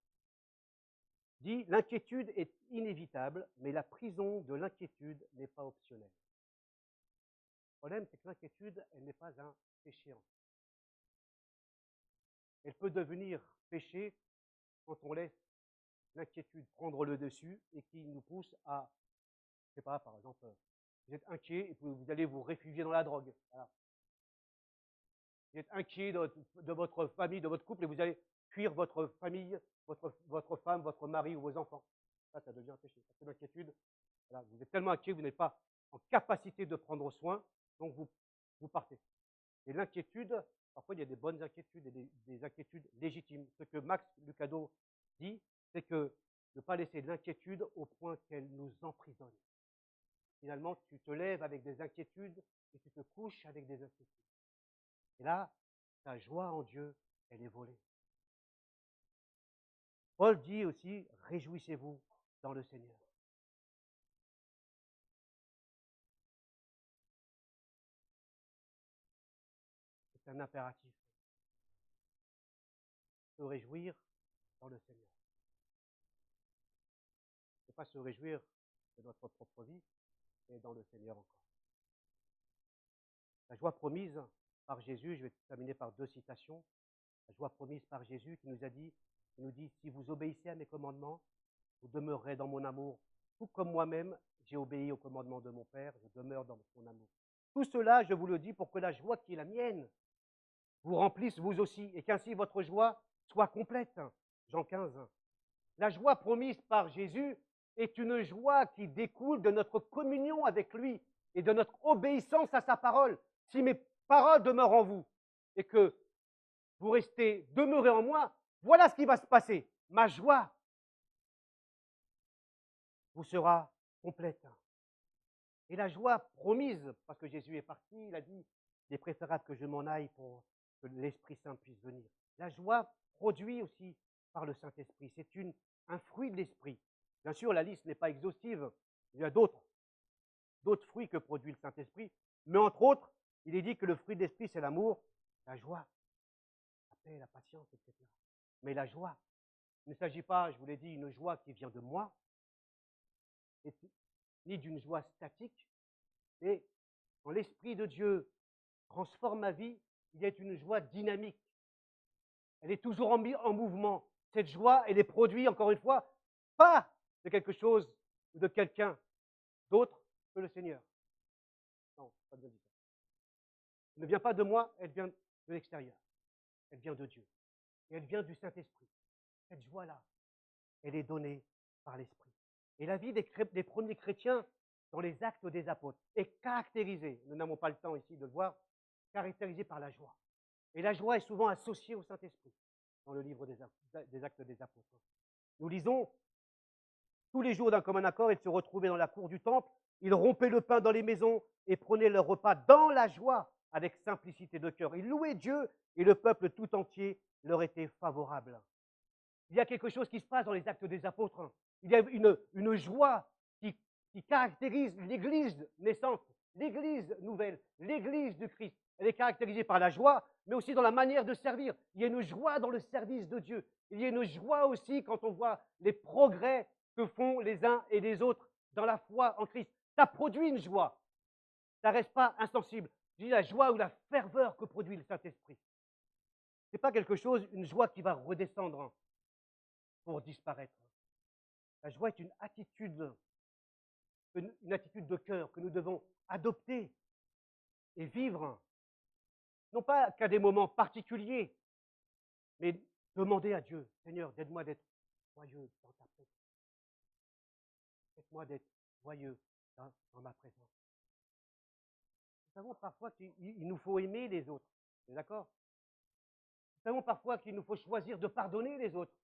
dit, l'inquiétude est inévitable, mais la prison de l'inquiétude n'est pas optionnelle. Le problème, c'est que l'inquiétude, elle n'est pas un péché en soi. Elle peut devenir péché quand on laisse l'inquiétude prendre le dessus et qui nous pousse à, je ne sais pas, par exemple, vous êtes inquiet et vous allez vous réfugier dans la drogue. Voilà. Vous êtes inquiet de votre famille, de votre couple et vous allez fuir votre famille, votre femme, votre mari ou vos enfants. Ça devient un péché. Parce que l'inquiétude, voilà, vous êtes tellement inquiet que vous n'êtes pas en capacité de prendre soin, donc vous partez. Et l'inquiétude, parfois il y a des bonnes inquiétudes et des inquiétudes légitimes. Ce que Max Lucado dit, c'est que de ne pas laisser de l'inquiétude au point qu'elle nous emprisonne. Finalement, tu te lèves avec des inquiétudes et tu te couches avec des inquiétudes. Et là, ta joie en Dieu, elle est volée. Paul dit aussi, réjouissez-vous dans le Seigneur. C'est un impératif. Se réjouir dans le Seigneur. Ce n'est pas se réjouir de notre propre vie, mais dans le Seigneur encore. La joie promise par Jésus, je vais terminer par 2 citations. La joie promise par Jésus qui nous dit, si vous obéissez à mes commandements, vous demeurerez dans mon amour, tout comme moi-même, j'ai obéi aux commandements de mon Père, je demeure dans son amour. Tout cela, je vous le dis, pour que la joie qui est la mienne vous remplisse vous aussi, et qu'ainsi votre joie soit complète. Jean 15. La joie promise par Jésus est une joie qui découle de notre communion avec lui et de notre obéissance à sa parole. Si mes paroles demeurent en vous et que vous restez demeurés en moi, voilà ce qui va se passer. Ma joie vous sera complète. Et la joie promise, parce que Jésus est parti, il a dit, il est préférable que je m'en aille pour que l'Esprit Saint puisse venir. La joie produit aussi par le Saint-Esprit. C'est un fruit de l'Esprit. Bien sûr, la liste n'est pas exhaustive. Il y a d'autres fruits que produit le Saint-Esprit. Mais entre autres, il est dit que le fruit de l'Esprit, c'est l'amour, la joie, la paix, la patience, etc. Mais la joie, il ne s'agit pas, je vous l'ai dit, une joie qui vient de moi, ni d'une joie statique, mais quand l'Esprit de Dieu transforme ma vie, il y a une joie dynamique. Elle est toujours en mouvement. Cette joie, elle est produite, encore une fois, pas de quelque chose ou de quelqu'un d'autre que le Seigneur. Non, pas de ça. Elle ne vient pas de moi, elle vient de l'extérieur. Elle vient de Dieu. Et elle vient du Saint-Esprit. Cette joie-là, elle est donnée par l'Esprit. Et la vie des premiers chrétiens dans les actes des apôtres est caractérisée, nous n'avons pas le temps ici de le voir, caractérisée par la joie. Et la joie est souvent associée au Saint-Esprit dans le livre des actes des apôtres. Nous lisons tous les jours d'un commun accord, ils se retrouvaient dans la cour du temple, ils rompaient le pain dans les maisons et prenaient leur repas dans la joie avec simplicité de cœur. Ils louaient Dieu et le peuple tout entier leur était favorable. Il y a quelque chose qui se passe dans les actes des apôtres. Il y a une joie qui caractérise l'Église naissante, l'Église nouvelle, l'Église du Christ. Elle est caractérisée par la joie, mais aussi dans la manière de servir. Il y a une joie dans le service de Dieu. Il y a une joie aussi quand on voit les progrès que font les uns et les autres dans la foi en Christ. Ça produit une joie. Ça ne reste pas insensible. Je dis la joie ou la ferveur que produit le Saint-Esprit. Ce n'est pas quelque chose, une joie qui va redescendre pour disparaître. La joie est une attitude de cœur que nous devons adopter et vivre, non pas qu'à des moments particuliers, mais demander à Dieu, Seigneur, aide-moi d'être joyeux dans ta présence. Aide-moi d'être joyeux dans ma présence. Nous savons parfois qu'il nous faut aimer les autres, vous êtes d'accord? Nous savons parfois qu'il nous faut choisir de pardonner les autres.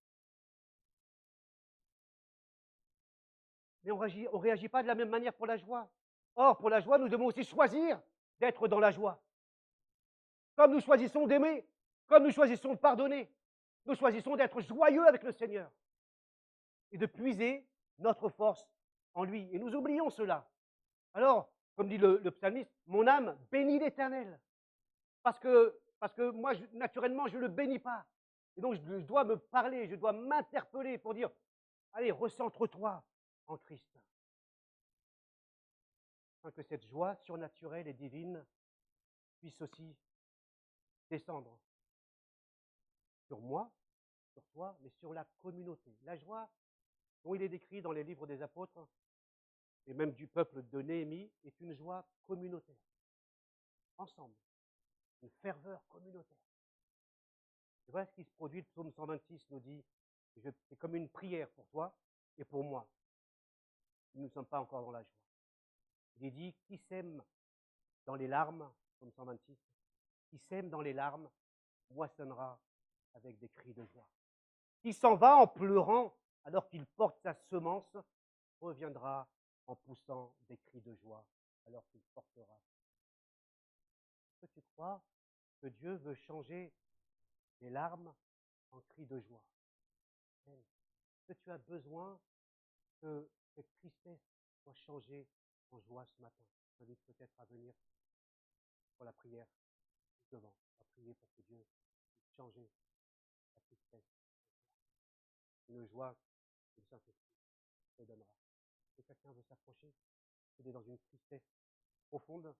Mais on ne réagit pas de la même manière pour la joie. Or, pour la joie, nous devons aussi choisir d'être dans la joie. Comme nous choisissons d'aimer, comme nous choisissons de pardonner, nous choisissons d'être joyeux avec le Seigneur et de puiser notre force en lui. Et nous oublions cela. Alors, comme dit le psalmiste, mon âme bénit l'Éternel. Parce que moi, naturellement, je ne le bénis pas. Et donc, je dois me parler, je dois m'interpeller pour dire, allez, recentre-toi en Christ. Afin que cette joie surnaturelle et divine puisse aussi descendre sur moi, sur toi, mais sur la communauté. La joie dont il est décrit dans les livres des apôtres, et même du peuple de Néhémie, est une joie communautaire. Ensemble. Une ferveur communautaire. C'est vrai ce qui se produit, le psaume 126 nous dit, c'est comme une prière pour toi et pour moi. Nous ne sommes pas encore dans la joie. Il est dit, qui sème dans les larmes, psaume 126, qui sème dans les larmes, moissonnera avec des cris de joie. Qui s'en va en pleurant alors qu'il porte sa semence, reviendra en poussant des cris de joie alors qu'il portera. Est-ce que tu crois que Dieu veut changer les larmes en cris de joie? Est-ce que tu as besoin que cette tristesse soit changée en joie ce matin? Je t'invite peut-être à venir pour la prière devant, à prier pour que Dieu puisse changer la tristesse en joie. Une joie que le Saint-Esprit te donnera. Est-ce que quelqu'un veut s'approcher? Il est dans une tristesse profonde.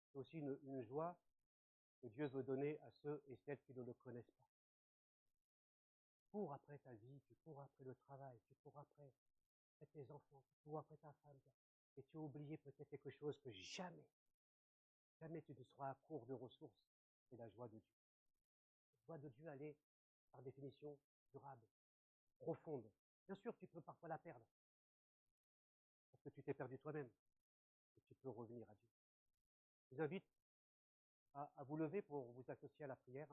C'est aussi une joie que Dieu veut donner à ceux et celles qui ne le connaissent pas. Tu cours après ta vie, tu cours après le travail, tu cours après tes enfants, tu cours après ta femme, et tu as oublié peut-être quelque chose que jamais tu ne seras à court de ressources, c'est la joie de Dieu. La joie de Dieu, elle est, par définition, durable, profonde. Bien sûr, tu peux parfois la perdre, parce que tu t'es perdu toi-même, et tu peux revenir à Dieu. Je vous invite à vous lever pour vous associer à la prière.